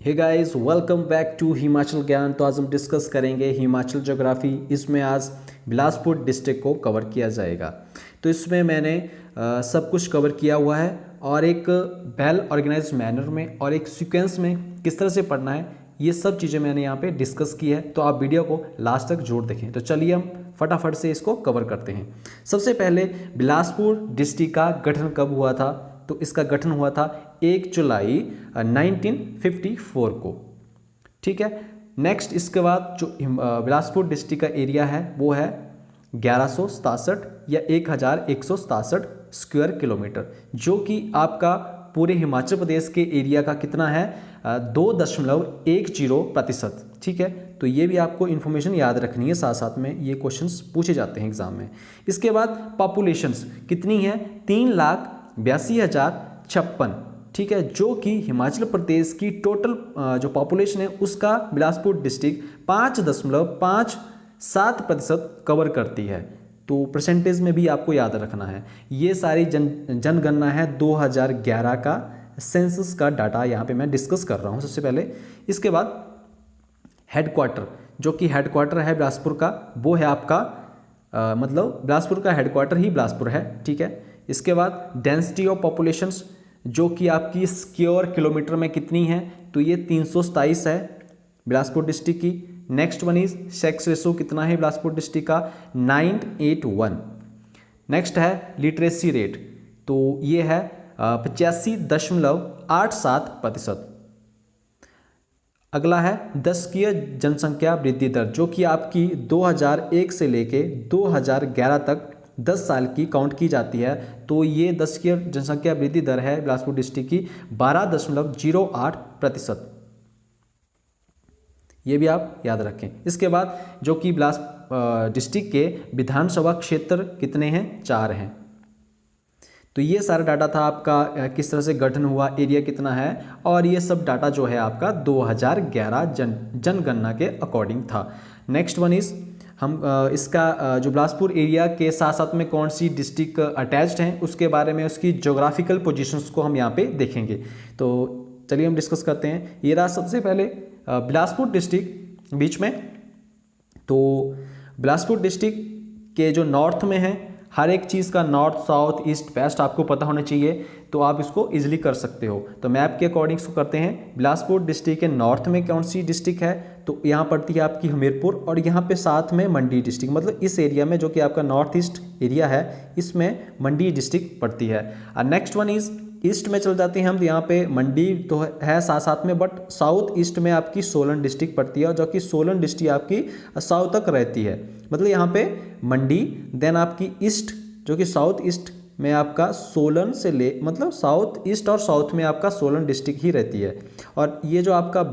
Hey guys, welcome back to Himachal Gyan. तो आज हम डिस्कस करेंगे हिमाचल ज्योग्राफी। इसमें आज बिलासपुर डिस्ट्रिक्ट को कवर किया जाएगा। तो इसमें मैंने सब कुछ कवर किया हुआ है और एक वेल ऑर्गेनाइज मैनर में और एक सीक्वेंस में किस तरह से पढ़ना है, ये सब चीज़ें मैंने यहाँ पे डिस्कस की है। तो आप वीडियो को लास्ट तक जरूर देखें। तो चलिए हम फटाफट से इसको कवर करते हैं। सबसे पहले बिलासपुर डिस्ट्रिक्ट का गठन कब हुआ था? तो इसका गठन हुआ था 1 जुलाई 1954 को। ठीक है। नेक्स्ट इसके बाद जो बिलासपुर डिस्ट्रिक्ट का एरिया है वो है 1167 या 1167 स्क्वायर किलोमीटर, जो कि आपका पूरे हिमाचल प्रदेश के एरिया का कितना है 2.10%। ठीक है। तो ये भी आपको इन्फॉर्मेशन याद रखनी है, साथ साथ में ये क्वेश्चंस पूछे जाते हैं एग्जाम में। इसके बाद पॉपुलेशंस कितनी है? 3,82,056। ठीक है, जो कि हिमाचल प्रदेश की टोटल जो पॉपुलेशन है उसका बिलासपुर डिस्ट्रिक्ट 5.57% कवर करती है। तो परसेंटेज में भी आपको याद रखना है। ये सारी जनगणना है 2011 का सेंसस का डाटा यहाँ पे मैं डिस्कस कर रहा हूँ सबसे पहले। इसके बाद हेडक्वार्टर, जो कि हेडक्वार्टर है बिलासपुर का, वो है आपका मतलब बिलासपुर का हेडक्वार्टर ही बिलासपुर है। ठीक है। इसके बाद डेंसिटी ऑफ पॉपुलेशंस, जो कि आपकी स्क्वायर किलोमीटर में कितनी है? तो ये 327 है बिलासपुर डिस्ट्रिक्ट की। Next one is sex ratio, कितना है बिलासपुर डिस्ट्रिक्ट का? 981। नेक्स्ट है लिटरेसी रेट, तो ये है 85.87%। अगला है 10 की जनसंख्या वृद्धि दर, जो कि आपकी 2001 से लेके 2011 तक 10 साल की काउंट की जाती है। तो ये 10 की जनसंख्या वृद्धि दर है बिलासपुर डिस्ट्रिक्ट की 12.08%। ये भी आप याद रखें। इसके बाद जो कि बिलासपुर डिस्ट्रिक्ट के विधानसभा क्षेत्र कितने हैं? 4 हैं। तो ये सारा डाटा था आपका, किस तरह से गठन हुआ, एरिया कितना है, और ये सब डाटा जो है आपका 2011 जनगणना के अकॉर्डिंग था। नेक्स्ट वन इज हम इसका जो बिलासपुर एरिया के साथ साथ में कौन सी डिस्ट्रिक्ट अटैच्ड हैं उसके बारे में, उसकी ज्योग्राफिकल पोजीशंस को हम यहाँ पे देखेंगे। तो चलिए हम डिस्कस करते हैं। ये रहा सबसे पहले बिलासपुर डिस्ट्रिक्ट बीच में। तो बिलासपुर डिस्ट्रिक्ट के जो नॉर्थ में है, हर एक चीज़ का नॉर्थ साउथ ईस्ट वेस्ट आपको पता होना चाहिए, तो आप इसको इजीली कर सकते हो। तो मैप के अकॉर्डिंग इसको करते हैं। बिलासपुर डिस्ट्रिक्ट के नॉर्थ में कौन सी डिस्ट्रिक्ट है? तो यहाँ पड़ती है आपकी हमीरपुर, और यहाँ पे साथ में मंडी डिस्ट्रिक्ट, मतलब इस एरिया में जो कि आपका नॉर्थ ईस्ट एरिया है इसमें मंडी डिस्ट्रिक्ट पड़ती है। और नेक्स्ट वन इज ईस्ट में चल जाते हैं हम, तो यहाँ पे मंडी तो है साथ साथ में, बट साउथ ईस्ट में आपकी सोलन डिस्ट्रिक्ट पड़ती है, और जो कि सोलन डिस्ट्रिक्ट आपकी साउथ तक रहती है। मतलब यहाँ पे मंडी, देन आपकी ईस्ट जो कि साउथ ईस्ट में आपका सोलन से ले, मतलब साउथ ईस्ट और साउथ में आपका सोलन डिस्ट्रिक्ट ही रहती है। और ये जो आपका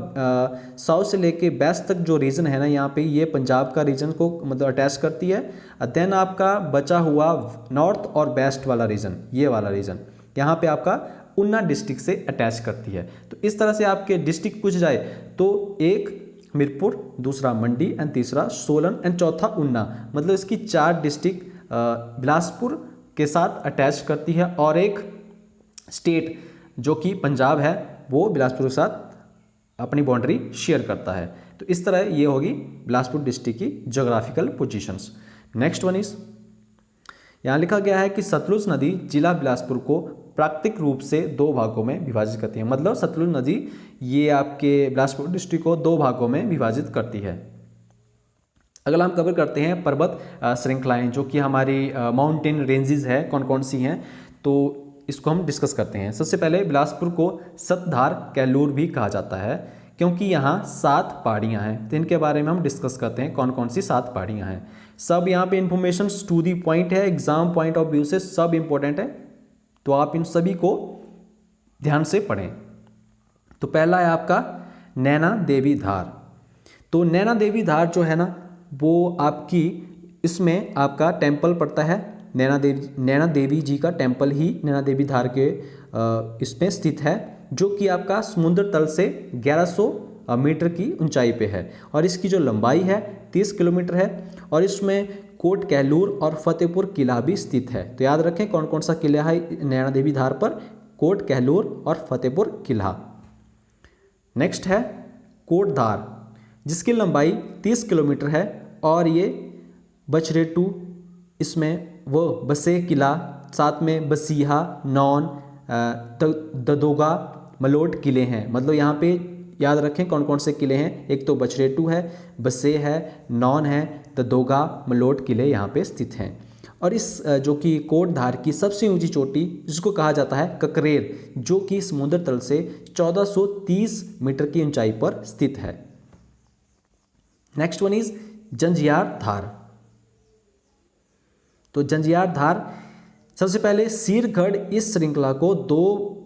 साउथ से लेके वेस्ट तक जो रीजन है ना, यहाँ पे ये पंजाब का रीजन को मतलब अटैच करती है। देन आपका बचा हुआ नॉर्थ और वेस्ट वाला रीजन, ये वाला रीजन यहाँ पे आपका ऊना डिस्ट्रिक्ट से अटैच करती है। तो इस तरह से आपके डिस्ट्रिक्ट पूछ जाए तो एक हमीरपुर, दूसरा मंडी एंड तीसरा सोलन एंड चौथा ऊना, मतलब इसकी 4 डिस्ट्रिक्ट बिलासपुर के साथ अटैच करती है। और एक स्टेट जो कि पंजाब है वो बिलासपुर के साथ अपनी बाउंड्री शेयर करता है। तो इस तरह ये होगी बिलासपुर डिस्ट्रिक्ट की geographical positions. Next one is यहाँ लिखा गया है कि सतलुज नदी जिला बिलासपुर को प्राकृतिक रूप से 2 भागों में विभाजित करती है। मतलब सतलुज नदी ये आपके बिलासपुर डिस्ट्रिक्ट को 2 भागों में विभाजित करती है। अगला हम कवर करते हैं पर्वत श्रृंखलाएं, जो कि हमारी माउंटेन रेंजेस है, कौन कौन सी हैं, तो इसको हम डिस्कस करते हैं। सबसे पहले बिलासपुर को सतधार कैलूर भी कहा जाता है, क्योंकि यहाँ 7 पहाड़ियाँ हैं। तो इनके बारे में हम डिस्कस करते हैं कौन कौन सी 7 पहाड़ियाँ हैं। सब यहाँ पे इन्फॉर्मेशन टू दी पॉइंट है, एग्जाम पॉइंट ऑफ व्यू से सब इंपॉर्टेंट है, तो आप इन सभी को ध्यान से पढ़ें। तो पहला है आपका नैना देवी धार। तो नैना देवी धार जो है ना, वो आपकी इसमें आपका टेम्पल पड़ता है, नैना देवी जी का टेम्पल ही नैना देवी धार के इसमें स्थित है, जो कि आपका समुद्र तल से 1100 मीटर की ऊंचाई पे है, और इसकी जो लंबाई है 30 किलोमीटर है, और इसमें कोट कहलूर और फतेहपुर किला भी स्थित है। तो याद रखें कौन कौन सा किला है नैना देवी धार पर? कोट कहलूर और फतेहपुर किला। नेक्स्ट है कोटधार, जिसकी लंबाई 30 किलोमीटर है और ये बछरेटू, इसमें वो बसे किला, साथ में बसीहा, नौन, ददोगा, मलोट किले हैं। मतलब यहाँ पे याद रखें कौन कौन से किले हैं। एक तो बछरेटू है, बसे है, नौन है, ददोगा, मलोट किले यहाँ पे स्थित हैं। और इस जो कि कोटधार की सबसे ऊंची चोटी जिसको कहा जाता है ककरेर, जो कि समुद्र तल से 1430 मीटर की ऊंचाई पर स्थित है। नेक्स्ट वन इज जंजियार धार। तो जंजियार धार सबसे पहले सीरगढ़ इस श्रृंखला को 2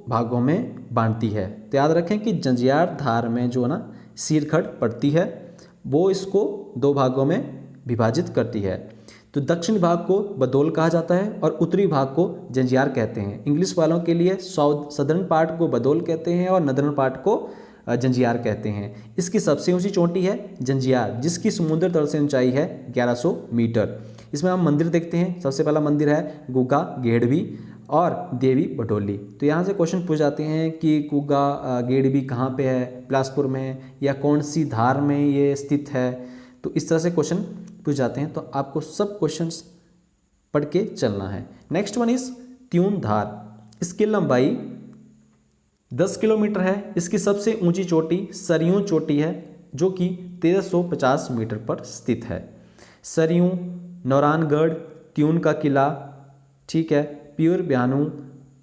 भागों में बांटती है। तो याद रखें कि जंजियार धार में जो ना सीरगढ़ पड़ती है वो इसको 2 भागों में विभाजित करती है। तो दक्षिण भाग को बदौल कहा जाता है और उत्तरी भाग को जंजियार कहते हैं। इंग्लिश वालों के लिए सदर्न पार्ट को बदौल कहते हैं और नदर्न पार्ट को जंजियार कहते हैं। इसकी सबसे ऊंची चोटी है जंजियार, जिसकी समुद्र तल से ऊंचाई है 1100 मीटर। इसमें हम मंदिर देखते हैं। सबसे पहला मंदिर है गुगा गेड़वी और देवी बडोली। तो यहाँ से क्वेश्चन पूछ जाते हैं कि गुगा गेड़वी कहाँ पे है, बिलासपुर में या कौन सी धार में ये स्थित है। तो इस तरह से क्वेश्चन पूछ जाते हैं, तो आपको सब क्वेश्चंस पढ़ के चलना है। नेक्स्ट वन इज त्यून धार। इसकी लंबाई 10 किलोमीटर है। इसकी सबसे ऊंची चोटी सरयू चोटी है, जो कि 1350 मीटर पर स्थित है। सरयू, नौरानगढ़, त्यून का किला, ठीक है, प्योर ब्यानू,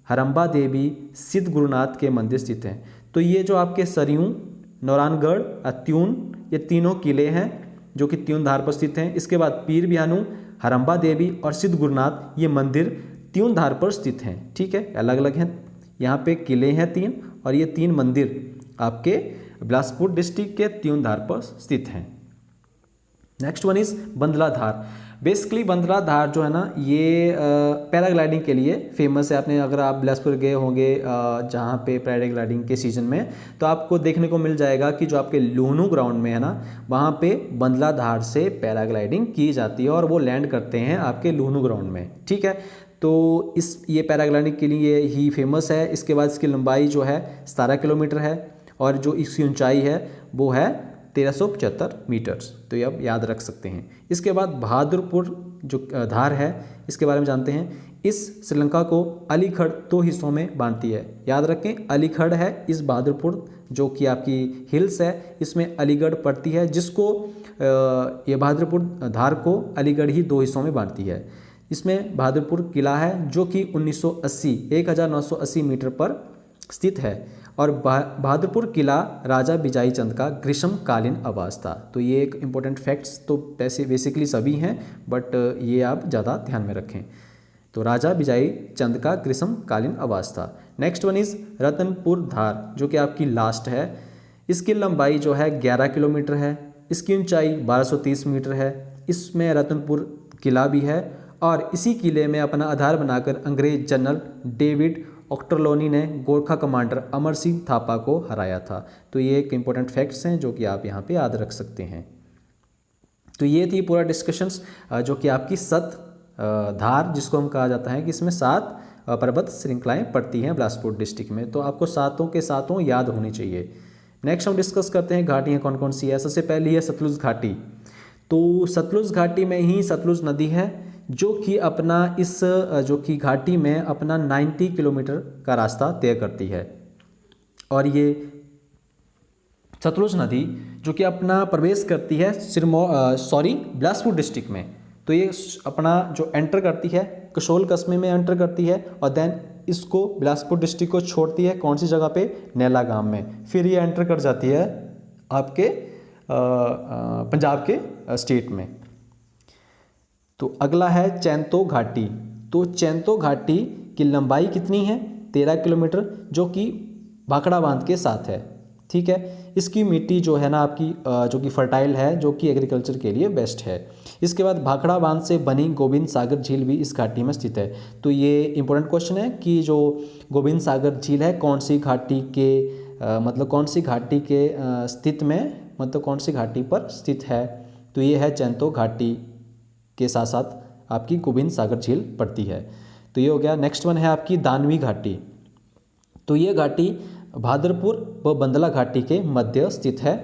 हरम्बा देवी, सिद्ध गुरुनाथ के मंदिर स्थित हैं। तो ये जो आपके सरयू, नौरानगढ़, त्यून, ये तीनों किले हैं जो कि त्यून धार पर स्थित हैं। इसके बाद पीर ब्यानू, हरम्बा देवी और सिद्ध गुरुनाथ, ये मंदिर त्यून धार पर स्थित हैं। ठीक है, अलग अलग हैं। यहाँ पे किले हैं 3 और ये 3 मंदिर आपके बिलासपुर डिस्ट्रिक्ट के त्यून धार पर स्थित हैं। Next one is Bandla Dhar. Basically Bandla Dhar जो है ना ये पैराग्लाइडिंग के लिए फेमस है। आपने अगर आप बिलासपुर गए होंगे जहाँ पे पैराग्लाइडिंग के सीजन में, तो आपको देखने को मिल जाएगा कि जो आपके लुहनु ग्राउंड में है ना, वहाँ पे बंदला धार से पैराग्लाइडिंग की जाती है और वो लैंड करते हैं आपके लुहनु ग्राउंड में। ठीक है, तो ये पैराग्लाइडिंग के लिए ही फेमस है। इसके बाद इसकी लंबाई जो है 17 किलोमीटर है और जो इसकी ऊंचाई है वो है 1375 मीटर्स। तो ये आप याद रख सकते हैं। इसके बाद बहादुरपुर जो धार है, इसके बारे में जानते हैं। इस श्रीलंका को अलीगढ़ 2 हिस्सों में बांटती है। याद रखें अलीगढ़ है इस बहादुरपुर जो कि आपकी हिल्स है, इसमें अलीगढ़ पड़ती है, जिसको ये बहादुरपुर धार को अलीगढ़ ही 2 हिस्सों में बांटती है। इसमें बहादुरपुर किला है जो कि 1980 मीटर पर स्थित है और बहादुरपुर किला राजा बिजाई चंद का ग्रीष्मकालीन आवास था। तो ये एक इम्पोर्टेंट फैक्ट्स तो बेसिकली सभी हैं, बट ये आप ज़्यादा ध्यान में रखें। तो राजा बिजाई चंद का ग्रीष्मकालीन आवास था। नेक्स्ट वन इज रतनपुर धार, जो कि आपकी लास्ट है। इसकी लंबाई जो है 11 किलोमीटर है। इसकी ऊंचाई 1230 मीटर है। इसमें रतनपुर किला भी है और इसी किले में अपना आधार बनाकर अंग्रेज जनरल डेविड ऑक्टरलोनी ने गोरखा कमांडर अमर सिंह थापा को हराया था। तो ये एक इम्पोर्टेंट फैक्ट्स हैं जो कि आप यहाँ पे याद रख सकते हैं। तो ये थी पूरा डिस्कशंस जो कि आपकी सत धार, जिसको हम कहा जाता है कि इसमें 7 पर्वत श्रृंखलाएं पड़ती हैं बिलासपुर डिस्ट्रिक्ट में। तो आपको सातों के सातों याद होनी चाहिए। नेक्स्ट हम डिस्कस करते हैं घाटियाँ कौन कौन सी है। सबसे पहली है सतलुज घाटी। तो सतलुज घाटी में ही सतलुज नदी है जो कि अपना इस जो कि घाटी में अपना 90 किलोमीटर का रास्ता तय करती है। और ये सतलुज नदी जो कि अपना प्रवेश करती है बिलासपुर डिस्ट्रिक्ट में। तो ये अपना जो एंटर करती है कसोल कस्बे में एंटर करती है और देन इसको बिलासपुर डिस्ट्रिक्ट को छोड़ती है कौन सी जगह पे, नैला गांव में। फिर ये एंटर कर जाती है आपके पंजाब के स्टेट में। तो अगला है चैंतो घाटी। तो चैंतो घाटी की लंबाई कितनी है, 13 किलोमीटर, जो कि भाखड़ा बांध के साथ है। ठीक है, इसकी मिट्टी जो है ना आपकी जो कि फर्टाइल है, जो कि एग्रीकल्चर के लिए बेस्ट है। इसके बाद भाखड़ा बांध से बनी गोविंद सागर झील भी इस घाटी में स्थित है। तो ये इंपॉर्टेंट क्वेश्चन है कि जो गोविंद सागर झील है कौन सी घाटी के मतलब कौन सी घाटी के स्थित में, मतलब कौन सी घाटी पर स्थित है। तो ये है चैंतो घाटी के साथ साथ आपकी गोविंद सागर झील पड़ती है। तो ये हो गया। नेक्स्ट वन है आपकी दानवी घाटी। तो ये घाटी भादरपुर व बंदला घाटी के मध्य स्थित है।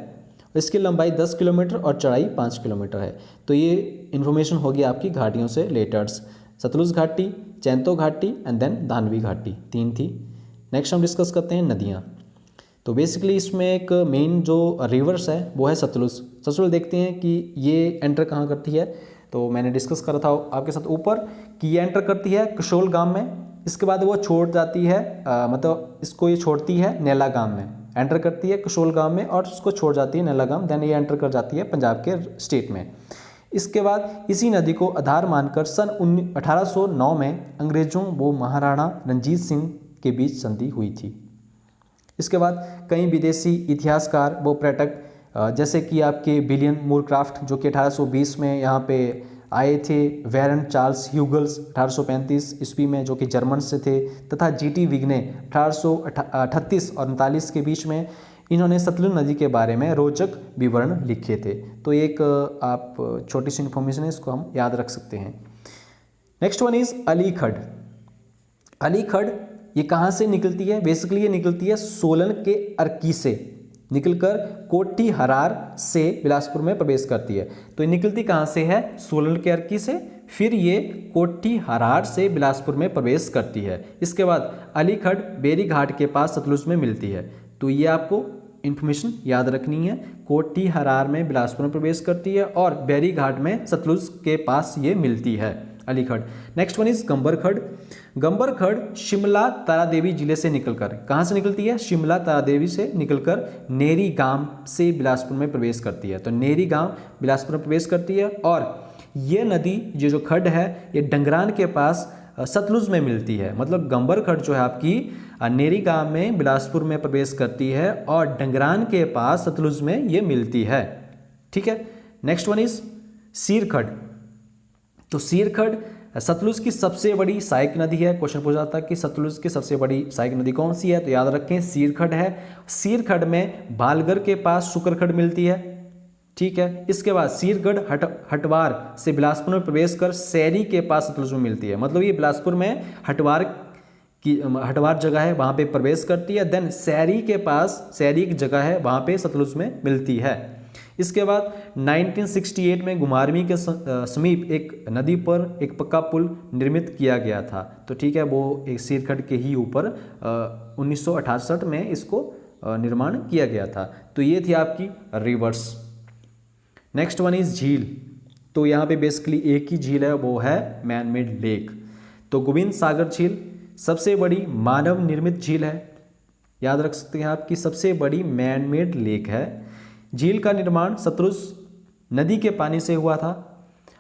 इसकी लंबाई 10 किलोमीटर और चौड़ाई 5 किलोमीटर है। तो ये इन्फॉर्मेशन होगी आपकी घाटियों से रिलेटेड्स। सतलुज घाटी, चैंतो घाटी एंड देन धानवी घाटी, 3 थी। नेक्स्ट हम डिस्कस करते हैं नदियाँ। तो बेसिकली इसमें एक मेन जो रिवर्स है वो है सतलुज। सतलुज देखते हैं कि ये एंटर कहाँ करती है। तो मैंने डिस्कस करा था आपके साथ ऊपर कि ये एंटर करती है कशोल गांव में। इसके बाद वो छोड़ जाती है मतलब इसको ये छोड़ती है नैला गांव में, एंटर करती है कशोल गांव में और उसको छोड़ जाती है नैला गांव, देन ये एंटर कर जाती है पंजाब के स्टेट में। इसके बाद इसी नदी को आधार मानकर सन 1809 में अंग्रेजों व महाराणा रंजीत सिंह के बीच संधि हुई थी। इसके बाद कई विदेशी इतिहासकार व पर्यटक जैसे कि आपके विलियम मूरक्राफ्ट जो कि 1820 में यहाँ पे आए थे, वेरन चार्ल्स ह्यूगल्स 1835 ईस्वी में जो कि जर्मन से थे, तथा जीटी विग्ने 1838 और 39 के बीच में इन्होंने सतलुज नदी के बारे में रोचक विवरण लिखे थे। तो एक आप छोटी सी इन्फॉर्मेशन है, इसको हम याद रख सकते हैं। Next one is Alikhad. Alikhad ये कहाँ से निकलती है? बेसिकली ये निकलती है सोलन के अर्की से निकलकर कोठी हरार से बिलासपुर में प्रवेश करती है। तो ये निकलती कहाँ से है? सोलन के अर्की से, फिर ये कोठी हरार से बिलासपुर में प्रवेश करती है। इसके बाद अलीखड़ बेरी घाट के पास सतलुज में मिलती है। तो ये आपको इन्फॉर्मेशन याद रखनी है। कोठी हरार में बिलासपुर में प्रवेश करती है और बेरी घाट में सतलुज के पास ये मिलती है Alikhad. Next one is Gambarkhad. Gambarkhad Shimla Taradevi जिले से निकलकर, कहाँ से निकलती है? शिमला तारादेवी से निकलकर नेरी गांव से बिलासपुर में प्रवेश करती है। तो नेरी गांव बिलासपुर में प्रवेश करती है और ये नदी ये जो खड्ड है ये डंगरान के पास सतलुज में मिलती है। मतलब गंबरखड़ जो है आपकी नेरी गांव में बिलासपुर में प्रवेश करती है और डंगरान के पास सतलुज में ये मिलती है। ठीक है। Next one is Sirkhad. तो सीरखड़ सतलुज की सबसे बड़ी सहायक नदी है। क्वेश्चन पूछा जाता है कि सतलुज की सबसे बड़ी सहायक नदी कौन सी है? तो याद रखें सीरखड़ है। सीरखड़ में भालगढ़ के पास शुक्रखड़ मिलती है। ठीक है। इसके बाद सीरगढ़ हटवार से बिलासपुर में प्रवेश कर सैरी के पास सतलुज में मिलती है। मतलब ये बिलासपुर में हटवार जगह है वहाँ पे प्रवेश करती है। देन सैरी के पास सैरी की जगह है वहाँ पे सतलुज में मिलती है। इसके बाद 1968 में घुमारवीं के समीप एक नदी पर एक पक्का पुल निर्मित किया गया था। तो ठीक है, वो एक सीरखड़ के ही ऊपर 1968 में इसको निर्माण किया गया था। तो ये थी आपकी रिवर्स। नेक्स्ट वन इज झील। तो यहाँ पे बेसिकली एक ही झील है, वो है मैन मेड लेक। तो गोविंद सागर झील सबसे बड़ी मानव निर्मित झील है। याद रख सकते हैं आपकी सबसे बड़ी मैन मेड लेक है। झील का निर्माण सतलुज नदी के पानी से हुआ था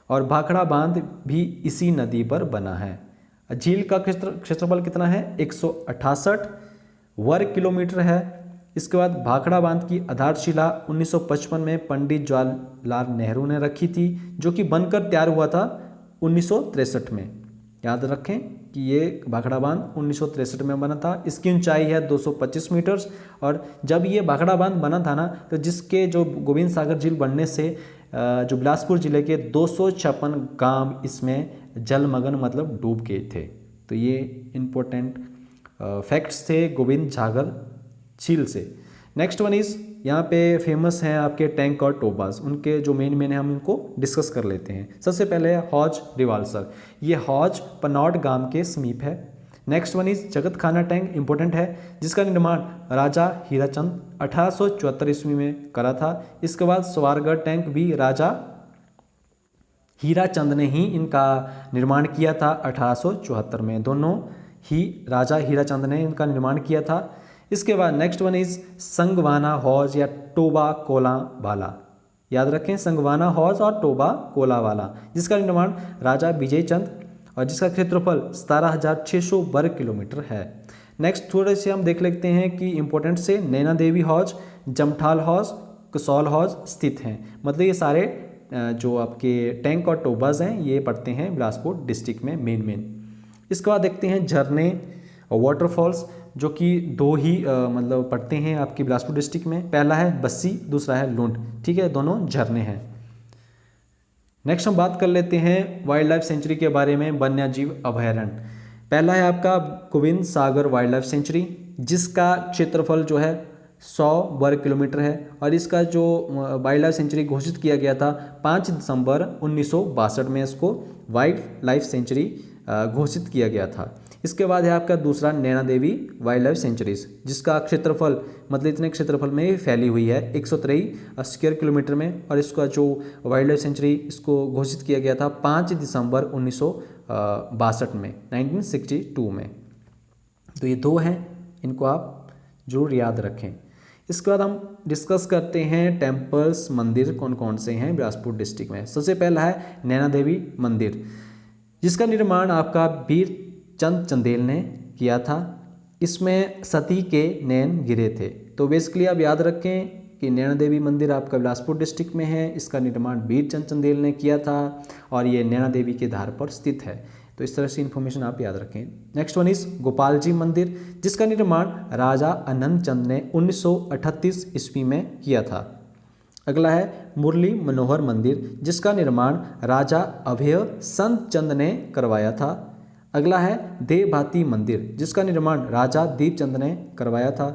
और भाखड़ा बांध भी इसी नदी पर बना है। झील का क्षेत्रफल कितना है? 168 वर्ग किलोमीटर है। इसके बाद भाखड़ा बांध की आधारशिला 1955 में पंडित जवाहरलाल नेहरू ने रखी थी, जो कि बनकर तैयार हुआ था 1963 में। याद रखें कि ये भाखड़ा बांध 1963 में बना था। इसकी ऊंचाई है 225 मीटर। और जब ये भाखड़ा बांध बना था ना, तो जिसके जो गोविंद सागर झील बनने से जो बिलासपुर जिले के 256 गांव इसमें जलमग्न मतलब डूब गए थे। तो ये इम्पोर्टेंट फैक्ट्स थे गोविंद सागर झील से। नेक्स्ट वन इज यहाँ पे फेमस हैं आपके टैंक और टोबाज। उनके जो मेन है हम इनको डिस्कस कर लेते हैं। सबसे पहले है हौज रिवाल्सर। ये हौज पनौट गांव के समीप है। नेक्स्ट वन इज जगत खाना टैंक, इंपॉर्टेंट है, जिसका निर्माण राजा हीराचंद 1874 ईस्वी में करा था। इसके बाद सवारगढ़ टैंक भी राजा हीराचंद ने ही इनका निर्माण किया था 1874 में। दोनों ही राजा हीराचंद ने इनका निर्माण किया था। इसके बाद नेक्स्ट वन इज संगवाना हौज या टोबा कोला वाला। याद रखें संगवाना हौज और टोबा कोला वाला, जिसका निर्माण राजा विजय चंद और जिसका क्षेत्रफल 17,600 वर्ग किलोमीटर है। नेक्स्ट थोड़े से हम देख लेते हैं कि इंपॉर्टेंट से नैना देवी हौज, जमठाल हौज, कसौल हौज स्थित हैं। मतलब ये सारे जो आपके टैंक और टोबाज हैं ये पड़ते हैं बिलासपुर डिस्ट्रिक्ट में मेन। इसके बाद देखते हैं झरने और वाटरफॉल्स, जो कि दो ही मतलब पड़ते हैं आपकी बिलासपुर डिस्ट्रिक्ट में। पहला है बस्सी, दूसरा है लुंड। ठीक है, दोनों झरने हैं। नेक्स्ट हम बात कर लेते हैं वाइल्ड लाइफ सेंचुरी के बारे में, वन्यजीव अभयारण्य। पहला है आपका गोविंद सागर वाइल्ड लाइफ सेंचुरी, जिसका क्षेत्रफल जो है 100 वर्ग किलोमीटर है और इसका जो वाइल्ड लाइफ सेंचुरी घोषित किया गया था 5 दिसंबर 1962 में इसको वाइल्ड लाइफ सेंचुरी घोषित किया गया था। इसके बाद है आपका दूसरा Naina Devi wild life sanctuaries, जिसका क्षेत्रफल मतलब इतने क्षेत्रफल में फैली हुई है 123 स्क्वायर किलोमीटर में, और इसका जो वाइल्ड लाइफ सेंचुरी इसको घोषित किया गया था 5 दिसंबर 1962 में 1962 में। तो ये दो हैं, इनको आप जरूर याद रखें। इसके बाद हम डिस्कस करते हैं टेम्पल्स, मंदिर कौन कौन से हैं बिलासपुर डिस्ट्रिक्ट में। सबसे पहला है नैना देवी मंदिर, जिसका निर्माण आपका वीर चंद चंदेल ने किया था। इसमें सती के नैन गिरे थे। तो बेसिकली आप याद रखें कि नैना देवी मंदिर आपका बिलासपुर डिस्ट्रिक्ट में है। इसका निर्माण वीर चंद चंदेल ने किया था और ये नैना देवी के धार पर स्थित है। तो इस तरह से इन्फॉर्मेशन आप याद रखें। Next one is Gopal ji मंदिर, जिसका निर्माण राजा आनंद चंद ने 1938 ईस्वी में किया था। अगला है मुरली मनोहर मंदिर, जिसका निर्माण राजा अभय संत चंद ने करवाया था। अगला है देवभाती मंदिर, जिसका निर्माण राजा दीपचंद ने करवाया था।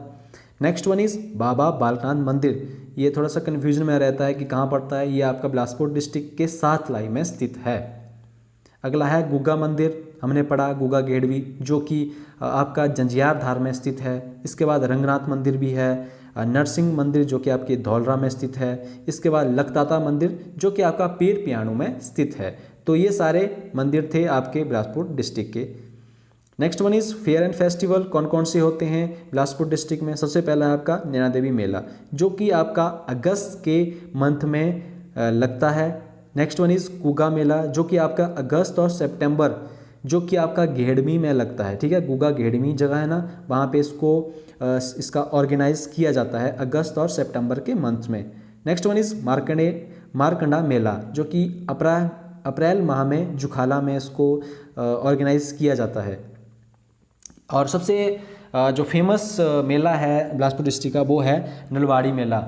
Next one is Baba Balaknath मंदिर। ये थोड़ा सा कन्फ्यूजन में रहता है कि कहाँ पड़ता है। ये आपका बिलासपुर डिस्ट्रिक्ट के साथलाई में स्थित है। अगला है गुगा मंदिर, हमने पढ़ा गुगा गेड़वी, जो कि आपका जंजियार धार में स्थित है। इसके बाद रंगनाथ मंदिर भी है, नरसिंह मंदिर जो कि आपके धौलरा में स्थित है। इसके बाद लखताता मंदिर जो कि आपका पीर पियाणु में स्थित है। तो ये सारे मंदिर थे आपके बिलासपुर डिस्ट्रिक्ट के। Next one is fair and festival, कौन कौन से होते हैं बिलासपुर डिस्ट्रिक्ट में। सबसे पहला है आपका नैना देवी मेला, जो कि आपका अगस्त के मंथ में लगता है। नेक्स्ट वन इज गुगा मेला, जो कि आपका अगस्त और सितंबर जो कि आपका घेड़मी में लगता है। ठीक है, गुगा घेड़मी जगह है ना, वहाँ पे इसका ऑर्गेनाइज किया जाता है अगस्त और सितंबर के मंथ में। नेक्स्ट वन इज मारकंडा मेला, जो कि अप्रैल माह में जुखाला में इसको ऑर्गेनाइज किया जाता है। और सबसे जो फेमस मेला है बिलासपुर डिस्ट्रिक्ट का वो है नलवाड़ी मेला।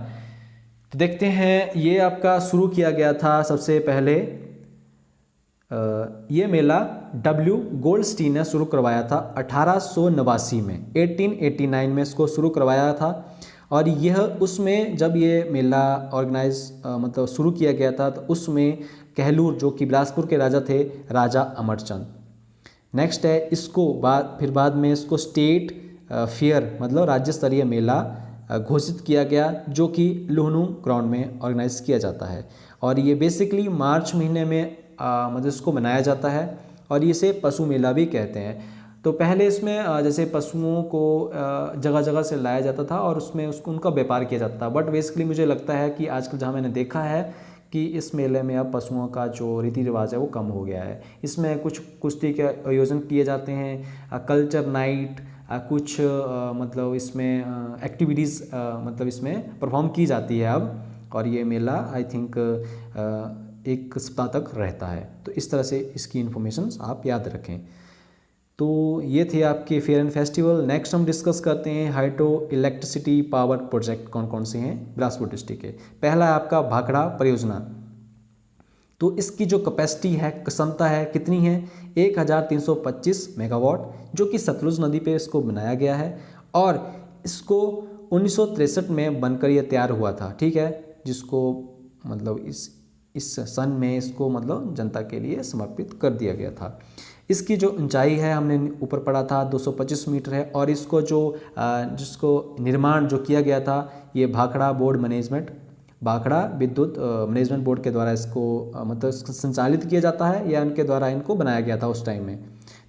तो देखते हैं, ये आपका शुरू किया गया था सबसे पहले ये मेला डब्ल्यू गोल्डस्टीन ने शुरू करवाया था 1889 में। 1889 में इसको शुरू करवाया था। और यह उसमें जब ये मेला ऑर्गेनाइज मतलब शुरू किया गया था तो उसमें कहलूर जो कि बिलासपुर के राजा थे, राजा अमरचंद। नेक्स्ट है इसको बाद में इसको स्टेट फेयर मतलब राज्य स्तरीय मेला घोषित किया गया, जो कि लुहनू ग्राउंड में ऑर्गेनाइज किया जाता है। और ये बेसिकली मार्च महीने में मतलब इसको मनाया जाता है और इसे पशु मेला भी कहते हैं। तो पहले इसमें जैसे पशुओं को जगह जगह से लाया जाता था और उसमें उनका व्यापार किया जाता था। बट बेसिकली मुझे लगता है कि आजकल जहाँ मैंने देखा है कि इस मेले में अब पशुओं का जो रीति रिवाज है वो कम हो गया है। इसमें कुछ कुश्ती के आयोजन किए जाते हैं, कल्चर नाइट, कुछ मतलब इसमें एक्टिविटीज़ मतलब इसमें परफॉर्म की जाती है अब। और ये मेला आई थिंक 1 सप्ताह तक रहता है। तो इस तरह से इसकी इन्फॉर्मेशन आप याद रखें। तो ये थे आपके फेयर एंड फेस्टिवल। नेक्स्ट हम डिस्कस करते हैं हाइड्रो इलेक्ट्रिसिटी पावर प्रोजेक्ट कौन कौन से हैं बिलासपुर डिस्ट्रिक्ट के। पहला है आपका भाखड़ा परियोजना। तो इसकी जो कैपेसिटी है, क्षमता है, कितनी है 1325 मेगावाट, जो कि सतलुज नदी पे इसको बनाया गया है। और इसको 1963 में बनकर ये तैयार हुआ था। ठीक है, जिसको मतलब इस सन में इसको मतलब जनता के लिए समर्पित कर दिया गया था। इसकी जो ऊंचाई है हमने ऊपर पढ़ा था 225 मीटर है। और इसको जिसको निर्माण जो किया गया था ये भाखड़ा विद्युत मैनेजमेंट बोर्ड के द्वारा इसको मतलब संचालित किया जाता है या उनके द्वारा इनको बनाया गया था उस टाइम में।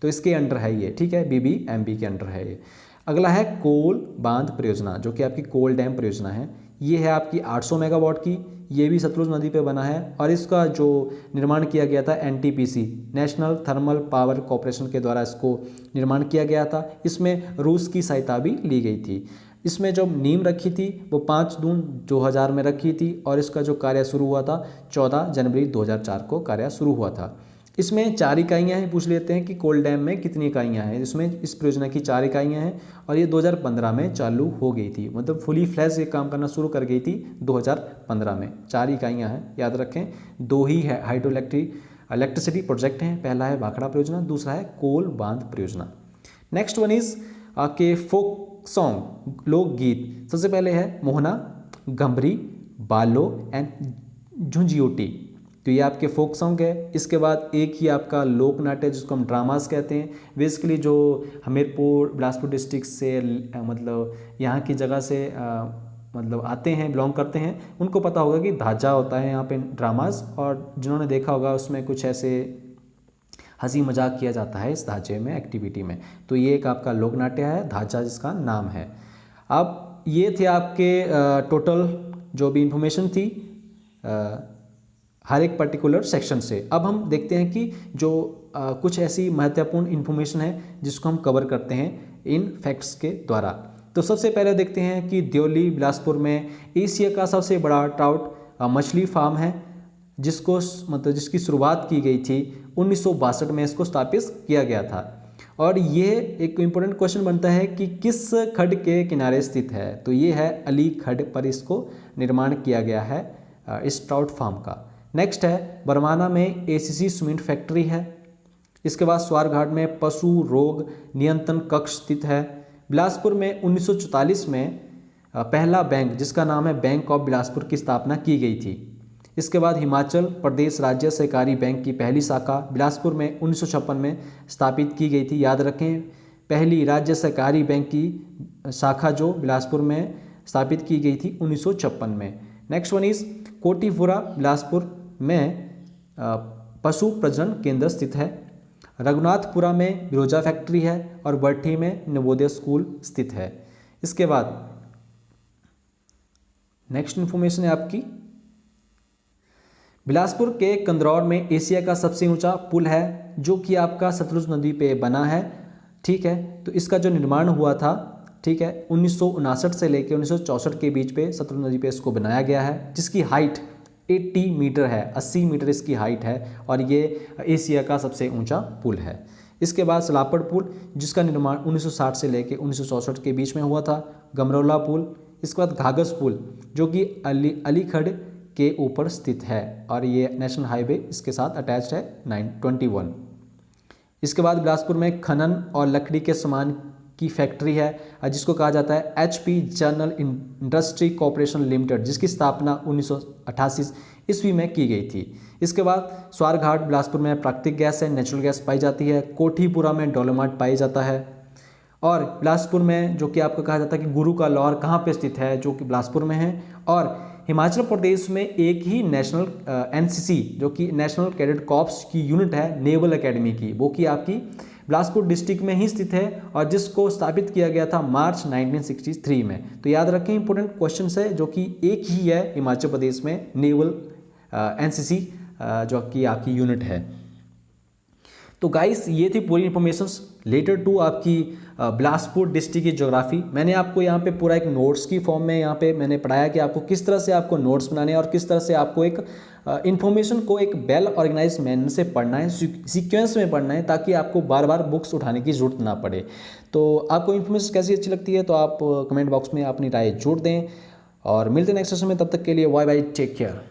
तो इसके अंडर है ये। ठीक है, BBMB के अंडर है ये। अगला है कोल बांध परियोजना, जो कि आपकी कोल डैम परियोजना है। ये है आपकी 800 मेगावाट की। ये भी सतलुज नदी पे बना है और इसका जो निर्माण किया गया था NTPC national thermal power corporation के द्वारा इसको निर्माण किया गया था। इसमें रूस की सहायता भी ली गई थी। इसमें जो नींव रखी थी वो 5 जून 2000 में रखी थी और इसका जो कार्य शुरू हुआ था 14 जनवरी 2004 को कार्य शुरू हुआ था। इसमें 4 इकाइयाँ हैं। पूछ लेते हैं कि कोल डैम में कितनी इकाइयाँ हैं। इसमें इस परियोजना की 4 इकाइयाँ हैं और ये 2015 में चालू हो गई थी, मतलब फुली फ्लैश ये काम करना शुरू कर गई थी 2015 में। 4 इकाइयाँ हैं, याद रखें। 2 ही है हाइड्रो इलेक्ट्रिसिटी प्रोजेक्ट हैं। पहला है भाखड़ा परियोजना, दूसरा है कोल बांध परियोजना। नेक्स्ट वन इज के फोक सॉन्ग, लोकगीत, सबसे पहले है मोहना, गंभरी, बालो एंड झुंझुनू। तो ये आपके फोक सॉन्ग है। इसके बाद एक ही आपका लोक नाट्य जिसको हम ड्रामास कहते हैं। बेसिकली जो हमीरपुर बिलासपुर डिस्ट्रिक्ट से मतलब यहाँ की जगह से मतलब आते हैं, बिलोंग करते हैं, उनको पता होगा कि धाजा होता है यहाँ पे ड्रामास, और जिन्होंने देखा होगा उसमें कुछ ऐसे हंसी मजाक किया जाता है इस ढांचे में, एक्टिविटी में। तो ये एक आपका लोक नाट्य है, ढांचा जिसका नाम है। अब ये थे आपके टोटल जो भी इंफॉर्मेशन थी हर एक पर्टिकुलर सेक्शन से। अब हम देखते हैं कि जो कुछ ऐसी महत्वपूर्ण इन्फॉर्मेशन है जिसको हम कवर करते हैं इन फैक्ट्स के द्वारा। तो सबसे पहले देखते हैं कि दियोली बिलासपुर में एशिया का सबसे बड़ा ट्राउट मछली फार्म है, जिसको मतलब जिसकी शुरुआत की गई थी 1962 में, इसको स्थापित किया गया था। और ये एक इम्पोर्टेंट क्वेश्चन बनता है कि किस खड्ड के किनारे स्थित है। तो ये है अली खड्ड पर इसको निर्माण किया गया है इस ट्राउट फार्म का। नेक्स्ट है बरवाना में एसीसी सीमेंट फैक्ट्री है। इसके बाद स्वारघाट में पशु रोग नियंत्रण कक्ष स्थित है। बिलासपुर में 1944 में पहला बैंक जिसका नाम है बैंक ऑफ बिलासपुर की स्थापना की गई थी। इसके बाद हिमाचल प्रदेश राज्य सहकारी बैंक की पहली शाखा बिलासपुर में 1956 में स्थापित की गई थी। याद रखें, पहली राज्य सहकारी बैंक की शाखा जो बिलासपुर में स्थापित की गई थी 1956 में। नेक्स्ट वन इज कोटीपुरा बिलासपुर में पशु प्रजनन केंद्र स्थित है। रघुनाथपुरा में बिरोजा फैक्ट्री है और बरठी में नवोदय स्कूल स्थित है। इसके बाद नेक्स्ट इंफॉर्मेशन है आपकी, बिलासपुर के कंदरौर में एशिया का सबसे ऊंचा पुल है जो कि आपका सतलुज नदी पे बना है। ठीक है, तो इसका जो निर्माण हुआ था, ठीक है, 1959 से लेकर 1964 के बीच पे सतलुज नदी पे इसको बनाया गया है, जिसकी हाइट 80 मीटर है, 80 मीटर इसकी हाइट है, और ये एशिया का सबसे ऊंचा पुल है। इसके बाद सलापड़ पुल जिसका निर्माण 1960 से लेकर 1964 के बीच में हुआ था। गमरौला पुल, इसके बाद घाघस पुल जो कि अलीखड़ के ऊपर स्थित है और ये नेशनल हाईवे इसके साथ अटैच्ड है 921। इसके बाद बिलासपुर में खनन और लकड़ी के सामान की फैक्ट्री है जिसको कहा जाता है HP general industry corporation limited, जिसकी स्थापना 1988 ईस्वी में की गई थी। इसके बाद स्वारघाट बिलासपुर में प्राकृतिक गैस है, नेचुरल गैस पाई जाती है। कोठीपुरा में डोलोमाइट पाई जाता है। और बिलासपुर में जो कि आपको कहा जाता है कि गुरु का लौर कहाँ पे स्थित है, जो कि बिलासपुर में है। और हिमाचल प्रदेश में एक ही नेशनल NCC जो कि नेशनल कैडेट कॉर्प्स की यूनिट है नेवल एकेडमी की, वो कि आपकी बिलासपुर डिस्ट्रिक्ट में ही स्थित है और जिसको स्थापित किया गया था मार्च 1963 में। तो याद रखें, इंपॉर्टेंट क्वेश्चन है जो कि एक ही है हिमाचल प्रदेश में नेवल NCC जो कि आपकी यूनिट है। तो गाइस ये थी पूरी इन्फॉर्मेशन रिलेटेड टू आपकी बिलासपुर डिस्ट्रिक्ट की ज्योग्राफी। मैंने आपको यहाँ पे पूरा एक नोट्स की फॉर्म में यहाँ पे मैंने पढ़ाया कि आपको किस तरह से आपको नोट्स बनाने हैं और किस तरह से आपको एक इन्फॉर्मेशन को एक वेल ऑर्गेनाइज मैनर से पढ़ना है, सीक्वेंस में पढ़ना है, ताकि आपको बार बार बुक्स उठाने की जरूरत ना पड़े। तो आपको इन्फॉर्मेशन कैसी अच्छी लगती है तो आप कमेंट बॉक्स में अपनी राय जोड़ दें और मिलते हैं नेक्स्ट सेशन में। तब तक के लिए बाय बाय, टेक केयर।